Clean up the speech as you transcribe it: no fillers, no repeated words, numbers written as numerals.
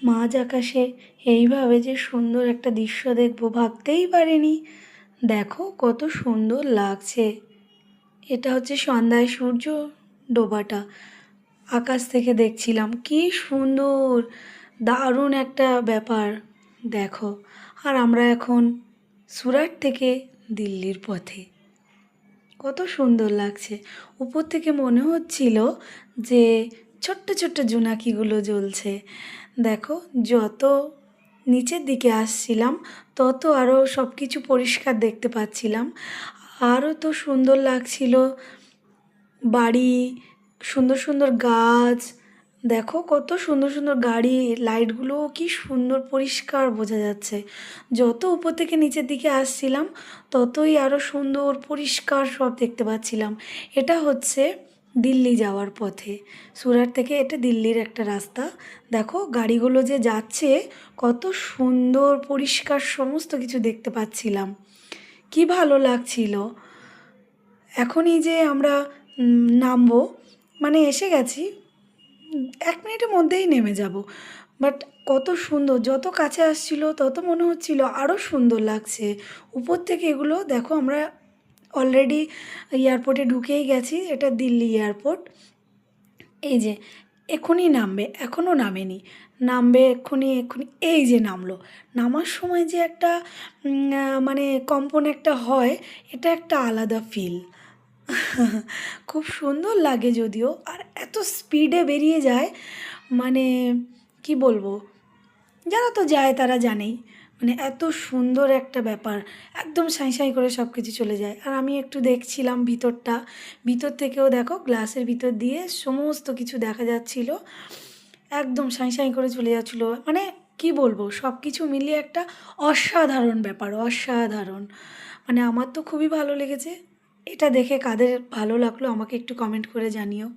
মাঝ আকাশে এইভাবে যে সুন্দর একটা দৃশ্য দেখবো ভাবতেই পারিনি। দেখো কত সুন্দর লাগছে। এটা হচ্ছে সন্ধ্যায় সূর্য ডোবাটা আকাশ থেকে দেখছিলাম, কি সুন্দর, দারুণ একটা ব্যাপার। দেখো, আর আমরা এখন সুরাট থেকে দিল্লির পথে। কত সুন্দর লাগছে। উপর থেকে মনে হচ্ছিল যে ছোট্ট ছোট্ট জোনাকিগুলো জ্বলছে। দেখো, যত নিচের দিকে আসছিলাম তত আরও সব কিছু পরিষ্কার দেখতে পাচ্ছিলাম। আরও তো সুন্দর লাগছিল বাড়ি, সুন্দর সুন্দর গাছ। দেখো কত সুন্দর সুন্দর গাড়ি, লাইটগুলোও কি সুন্দর পরিষ্কার বোঝা যাচ্ছে। যত উপর থেকে নিচের দিকে আসছিলাম ততই আরও সুন্দর পরিষ্কার সব দেখতে পাচ্ছিলাম। এটা হচ্ছে দিল্লি যাওয়ার পথে। সুরাট থেকে এটা দিল্লির একটা রাস্তা। দেখো গাড়িগুলো যে যাচ্ছে, কত সুন্দর পরিষ্কার সমস্ত কিছু দেখতে পাচ্ছিলাম। কি ভালো লাগছিল। এখনই যে আমরা নামবো, মানে এসে গেছি, 1 মিনিটের মধ্যেই নেমে যাব। বাট কত সুন্দর, যত কাছে আসছিল তত মনে হচ্ছিল আরও সুন্দর লাগছে। উপর থেকে এগুলো দেখো, আমরা অলরেডি এয়ারপোর্টে ঢুকেই গেছি। এটা দিল্লি এয়ারপোর্ট। এই যে এক্ষুনি নামবে, এখনও নামেনি, নামবে এক্ষুনি এক্ষুনি। এই যে নামলো। নামার সময় যে একটা মানে কম্পন একটা হয়, এটা একটা আলাদা ফিল। খুব সুন্দর লাগে যদিও, আর এত স্পিডে বেরিয়ে যায়, মানে কি বলবো, যারা তো যায় তারা জানেই। মানে এত সুন্দর একটা ব্যাপার, একদম সাঁই সাঁই করে সব কিছু চলে যায়। আর আমি একটু দেখছিলাম ভিতরটা, ভিতর থেকেও দেখো গ্লাসের ভিতর দিয়ে সমস্ত কিছু দেখা যাচ্ছিল, একদম সাঁই সাঁই করে চলে যাচ্ছিলো। মানে কি বলবো, সব কিছু মিলিয়ে একটা অসাধারণ ব্যাপার, অসাধারণ। মানে আমার তো খুবই ভালো লেগেছে। এটা দেখে কাদের ভালো লাগলো আমাকে একটু কমেন্ট করে জানিও।